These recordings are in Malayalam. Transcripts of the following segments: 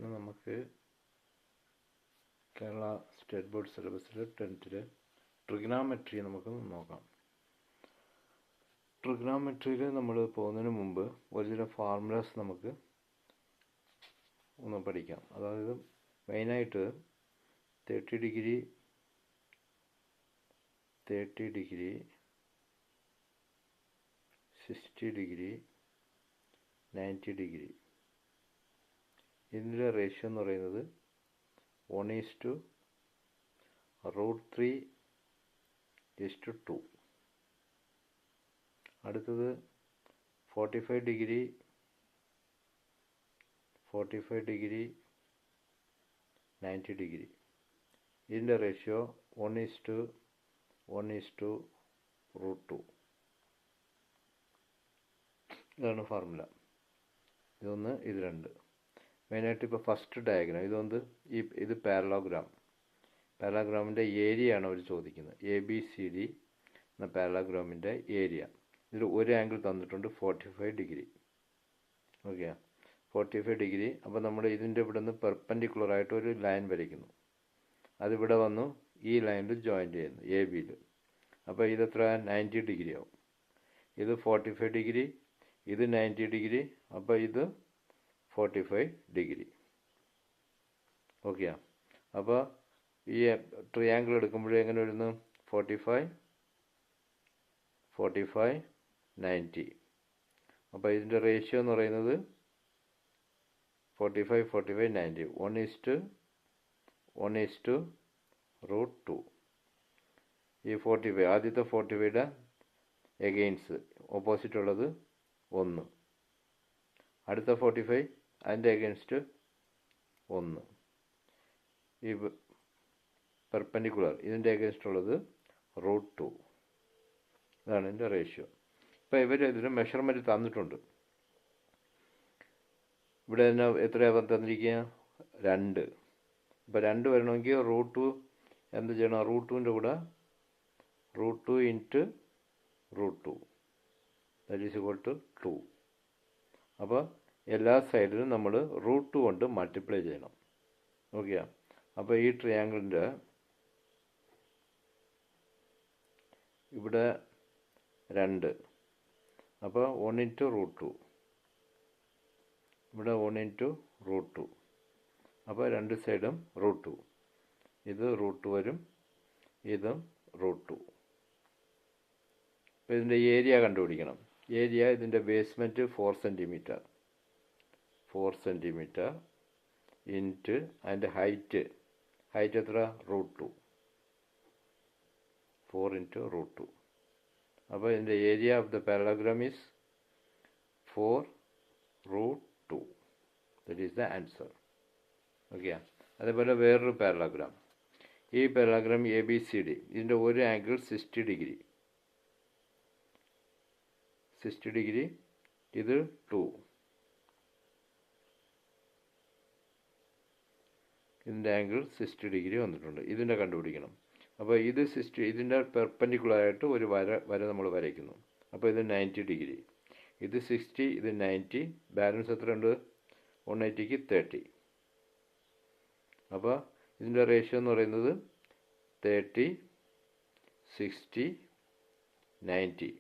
നമുക്ക് കേരള സ്റ്റേറ്റ് ബോർഡ് സിലബസിൽ 10th ട്രിഗണോമെട്രി നമുക്ക് നോക്കാം. ട്രിഗണോമെട്രിയിൽ നമ്മൾ പോകുന്നതിന് മുമ്പ് ഒരു ചില ഫോർമുലാസ് നമുക്ക് ഒന്ന് പഠിക്കാം. അതായത് മെയിനായിട്ട് 30 ഡിഗ്രി 60 ഡിഗ്രി 90 ഡിഗ്രി ഇതിൻ്റെ റേഷ്യോ എന്ന് പറയുന്നത് 1:√3:2. അടുത്തത് 45 ഡിഗ്രി 90 ഡിഗ്രി ഇതിൻ്റെ റേഷ്യോ 1:1:√2. ഇതാണ് ഫോർമുല. ഇതൊന്ന്, ഇത് രണ്ട്. മെയിനായിട്ട് ഇപ്പോൾ ഫസ്റ്റ് ഡയഗ്രാം ഇത് പാരലോഗ്രാമിൻ്റെ ഏരിയ ആണ് അവർ ചോദിക്കുന്നത്. ABCD എന്ന പാരലോഗ്രാമിൻ്റെ ഏരിയ. ഇതിൽ ഒരു ആംഗിൾ തന്നിട്ടുണ്ട് 45 ഡിഗ്രി. Okay, 45 degree. അപ്പോൾ നമ്മൾ ഇതിൻ്റെ ഇവിടെ നിന്ന് പെർപെൻഡിക്കുലറായിട്ട് ഒരു ലൈൻ വരയ്ക്കുന്നു. അതിവിടെ വന്നു ഈ ലൈനിൽ ജോയിൻ്റ് ചെയ്യുന്നു ABയിൽ. അപ്പോൾ ഇതെത്ര 90 ഡിഗ്രി ആവും. ഇത് 45 ഡിഗ്രി, ഇത് 90 ഡിഗ്രി, അപ്പോൾ ഇത് 45 ഡിഗ്രി. ഓക്കെ, അപ്പോൾ ഈ ട്രയാങ്കിൾ എടുക്കുമ്പോഴേ എങ്ങനെ വരുന്നു? 45 90. അപ്പോൾ ഇതിൻ്റെ റേഷ്യോ എന്ന് പറയുന്നത് 45 90 1:1:√2. ഈ 45 ആദ്യത്തെ 45യുടെ എഗെയിൻസ്റ്റ് ഓപ്പോസിറ്റ് ഉള്ളത് 1. അടുത്ത 45 അതിൻ്റെ എഗെയിൻസ്റ്റ് 1. ഈ പെർപെൻഡിക്കുലർ ഇതിൻ്റെ എഗെയിൻസ്റ്റ് ഉള്ളത് √2. ഇതാണ് ഇതിൻ്റെ റേഷ്യോ. ഇപ്പോൾ ഇതിന് മെഷർമെൻറ്റ് തന്നിട്ടുണ്ട്. ഇവിടെ തന്നെ എത്രയാണ് തന്നിരിക്കുക? 2. ഇപ്പോൾ 2 വരണമെങ്കിൽ √2 എന്ത് ചെയ്യണം? √2ൻ്റെ കൂടെ √2 × √2 ദാറ്റ് ഈസ് ഈക്വൽ ടു 2. അപ്പോൾ എല്ലാ സൈഡിലും നമ്മൾ √2 കൊണ്ട് മൾട്ടിപ്ലൈ ചെയ്യണം. ഓക്കെ, അപ്പോൾ ഈ ട്രയാങ്കിളിൻ്റെ ഇവിടെ 2, അപ്പോൾ 1:√2, ഇവിടെ 1:√2, അപ്പോൾ രണ്ട് സൈഡും √2. ഇത് √2 വരും, ഇതും √2. അപ്പോൾ ഇതിൻ്റെ ഏരിയ കണ്ടുപിടിക്കണം. ഏരിയ ഇതിൻ്റെ ബേസ്മെൻറ്റ് 4 സെൻറ്റിമീറ്റർ ഇൻറ്റ് അതിൻ്റെ ഹൈറ്റ് എത്ര? √2. 4 × √2. അപ്പോൾ ഇതിൻ്റെ area of the parallelogram is 4√2. That is the answer. Okay, അതേപോലെ വേറൊരു പാരലോഗ്രാം. ഈ പാരലോഗ്രാം ABCD ഇതിൻ്റെ ഒരു ആംഗിൾ 60 ഡിഗ്രി. ഇത് 2. ഇതിൻ്റെ ആംഗിൾ 60 ഡിഗ്രി വന്നിട്ടുണ്ട്. ഇതിൻ്റെ കണ്ടുപിടിക്കണം. അപ്പോൾ ഇത് 60, ഇതിൻ്റെ പെർപെൻഡിക്കുലറായിട്ട് ഒരു വര നമ്മൾ വരയ്ക്കുന്നു. അപ്പോൾ ഇത് 90 ഡിഗ്രി. ഇത് 60, ഇത് 90. ബാലൻസ് എത്രയുണ്ട്? 180ക്ക് 30. അപ്പോൾ ഇതിൻ്റെ റേഷ്യോ എന്ന് പറയുന്നത് 30 60 90.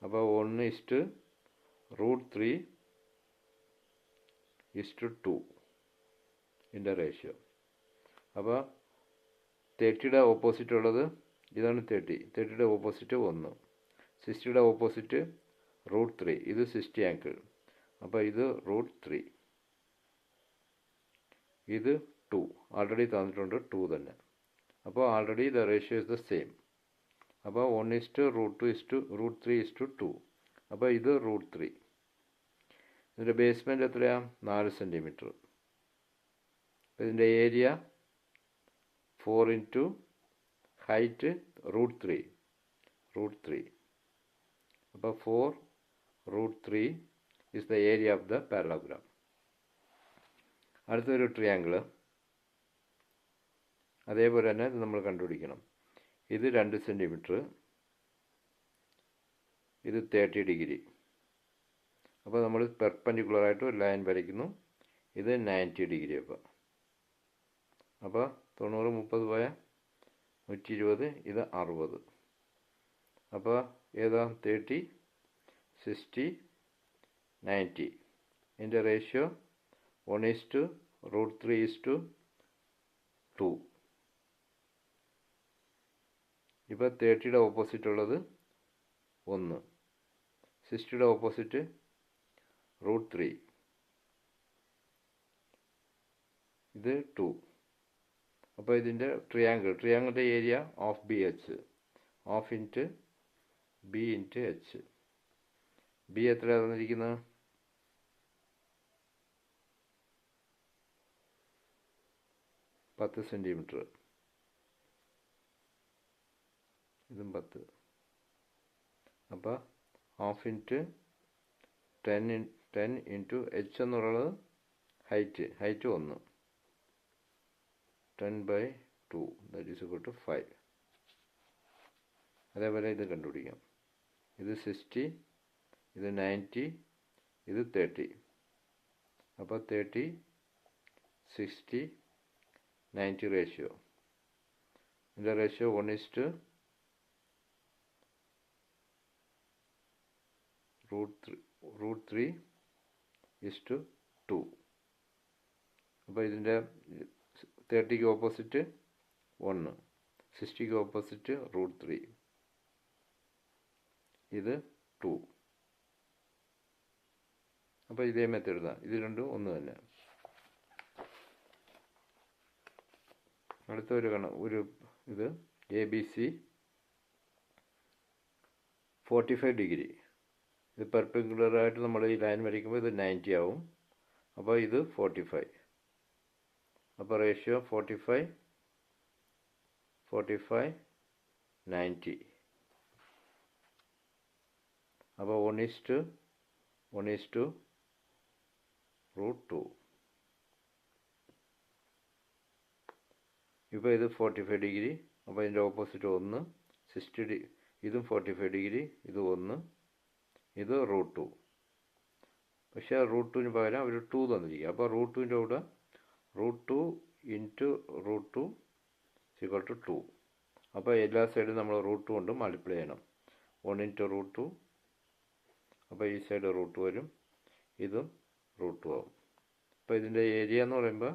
അപ്പോൾ 1:√3:2 ഇതിൻ്റെ റേഷ്യോ. അപ്പോൾ 30യുടെ ഓപ്പോസിറ്റ് ഉള്ളത് ഇതാണ്. 30യുടെ ഓപ്പോസിറ്റ് 1. 60യുടെ ഓപ്പോസിറ്റ് √3. ഇത് 60 ആംഗിൾ. അപ്പോൾ ഇത് √3. ഇത് 2. ആൾറെഡി തന്നിട്ടുണ്ട് 2 തന്നെ. അപ്പോൾ already the ratio is the same. അപ്പോൾ 1:√2:2. അപ്പോൾ ഇത് √3. ഇതിൻ്റെ ബേസ്മെൻറ്റ് എത്രയാണ്? 4 സെൻറ്റിമീറ്റർ. അപ്പോൾ ഇതിൻ്റെ ഏരിയ 4 × ഹൈറ്റ് √3. അപ്പോൾ 4√3 is the area of the parallelogram. അടുത്തൊരു ട്രയാങ്കിൾ. അതേപോലെ തന്നെ ഇത് നമ്മൾ കണ്ടുപിടിക്കണം. ഇത് 2 സെൻറ്റിമീറ്റർ, ഇത് 30 ഡിഗ്രി. അപ്പോൾ നമ്മൾ പെർപെൻഡിക്കുലറായിട്ട് ഒരു ലൈൻ വരയ്ക്കുന്നു. ഇത് 90 ഡിഗ്രി. അപ്പോൾ 90 30 പോയാൽ 120, ഇത് 60. അപ്പോൾ ഏതാ 30 60 90. ഇതിൻ്റെ റേഷ്യോ 1:√3:2. ഇപ്പോൾ 30യുടെ ഓപ്പോസിറ്റ് ഉള്ളത് 1, 60യുടെ ഓപ്പോസിറ്റ് √3, ഇത് 2. അപ്പോൾ ഇതിൻ്റെ ട്രിയാങ്കിളിൻ്റെ area of B H, of into B into H. B എത്രയാണ് തന്നിരിക്കുന്നത്? 10 സെൻറ്റിമീറ്റർ, ഇതും 10. അപ്പോൾ ഹാഫ് ഇൻറ്റ് 10 ഇൻറ്റു എച്ച് എന്നുള്ളത് height 1, 10/2, that is equal to 5. അതേപോലെ ഇത് കണ്ടുപിടിക്കാം. ഇത് 60, ഇത് 90, ഇത് 30. അപ്പോൾ 30 60 90 റേഷ്യോ. ഇതിൻ്റെ റേഷ്യോ 1:√3:2. അപ്പോൾ ഇതിൻ്റെ 30ക്ക് ഓപ്പോസിറ്റ് 1, 60ക്ക് ഓപ്പോസിറ്റ് √3, ഇത് 2. അപ്പോൾ ഇതേ മെത്തേഡ് എഴുതാം. ഇത് രണ്ടും ഒന്ന് തന്നെ. അടുത്ത ഒരു ഇത് ABC 45 ഡിഗ്രി. ഇത് പെർപെൻഡിക്കുലറായിട്ട് നമ്മൾ ഈ ലൈൻ വരയ്ക്കുമ്പോൾ ഇത് 90 ആവും. അപ്പോൾ ഇത് 45. അപ്പോൾ റേഷ്യോ 45 90. അപ്പോൾ 1:1:√2. ഇപ്പോൾ ഇത് 45 ഡിഗ്രി. അപ്പോൾ ഇതിൻ്റെ ഓപ്പോസിറ്റ് 1, 60 ഇതും 45 ഡിഗ്രി, ഇത് 1, ഇത് √2. പക്ഷേ √2ന് പകരം അവർ 2 തന്നിരിക്കുക. അപ്പോൾ √2ൻ്റെ കൂടെ √2 ഇൻറ്റു √2 = 2. അപ്പോൾ എല്ലാ സൈഡും നമ്മൾ √2 കൊണ്ട് മൾട്ടിപ്ലൈ ചെയ്യണം. 1:√2. അപ്പോൾ ഈ സൈഡ് √2 വരും, ഇതും √2 ആവും. അപ്പോൾ ഇതിൻ്റെ ഏരിയ എന്ന് പറയുമ്പോൾ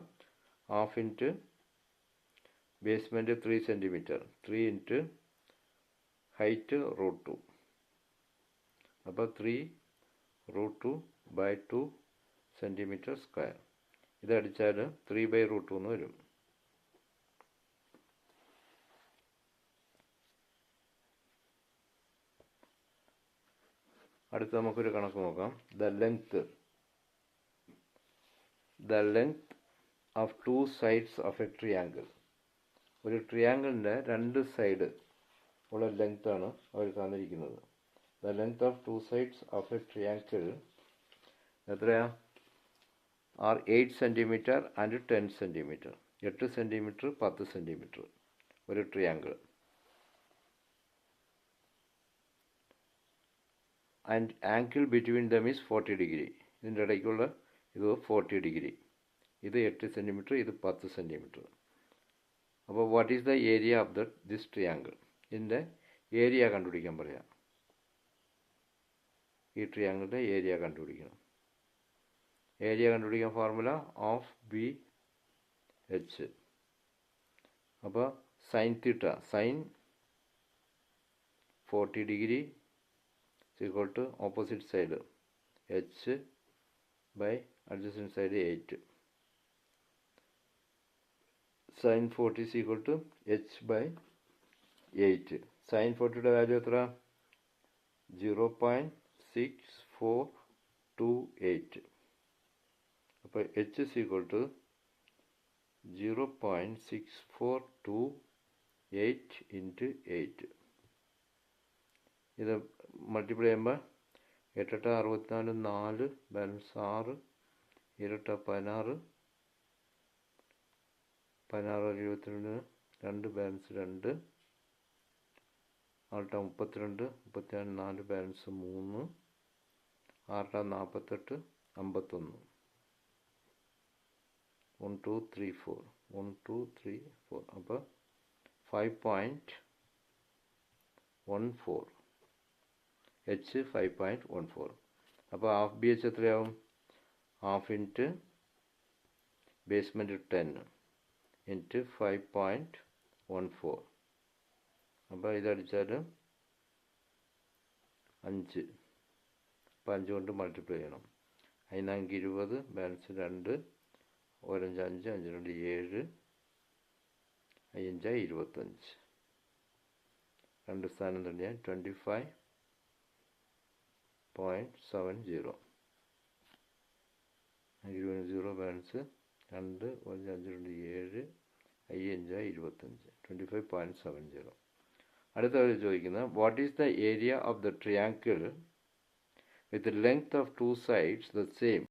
half into basement 3 centimetre, 3 ഇൻറ്റ് height √2. അപ്പോൾ 3√2/2 സെൻറ്റിമീറ്റർ സ്ക്വയർ. ഇതടിച്ചാൽ 3/√2 എന്ന് വരും. അടുത്ത് നമുക്കൊരു കണക്ക് നോക്കാം. The length of 2 sides of a triangle. ഒരു ട്രിയാങ്കിളിൻ്റെ 2 സൈഡ് ഉള്ള ലെങ്ത്താണ് അവർ തന്നിരിക്കുന്നത്. The length of 2 sides of a triangle എത്രയാ? Are 8 centimetre and 10 centimetre. 8 centimetre 10 centimetre ഒരു triangle. And angle between them is 40 degree. ഇതിൻ്റെ ഇടയ്ക്കുള്ള ഇത് 40 ഡിഗ്രി. ഇത് 8 സെൻറ്റിമീറ്റർ, ഇത് 10 സെൻറ്റിമീറ്റർ. അപ്പോൾ what is the area of this triangle? ഇതിൻ്റെ ഏരിയ കണ്ടുപിടിക്കാൻ പറയാം. ഈ ട്രിയാങ്കിളിൻ്റെ ഏരിയ കണ്ടുപിടിക്കണം. ഏരിയ കണ്ടുപിടിക്കാൻ ഫോർമുല ഓഫ് ബി എച്ച്. അപ്പോൾ sine theta, sine 40 degree = opposite side h/adjacent side 8. sin 40 = h/8. sin 40യുടെ വാല്യൂ എത്ര? 0.6428. അപ്പോൾ h = 0.6428 × 8. ഇത് മൾട്ടിപ്ലൈ ചെയ്യുമ്പോൾ 8 × 64 4, ബാലൻസ് 6, 7 × 16, 16 22, 2 ബാലൻസ് 2, 6 × 32, 34, 4 ബാലൻസ് 3, 6 × 48, 51. 1 2 3 4 1 2 3 4 അപ്പോൾ 5.14 H 5.14. അപ്പോൾ ഹാഫ് ബി എച്ച് എത്രയാവും? Half into basement 10 into 5.14. അപ്പോൾ ഇതടിച്ചാൽ 5. അപ്പോൾ 5 കൊണ്ട് മൾട്ടിപ്ലൈ ചെയ്യണം. അതിനാണെങ്കിൽ 20, ബാലൻസ് 2, 1 5 5 2 7, 5 25. 2 സ്ഥാനം തന്നെയാണ് 25.70. 0 ബാലൻസ് 2 1 5 2 7 5 25 25.70. അടുത്തവർ ചോദിക്കുന്നത് what is the area of the triangle with length of 2 sides the same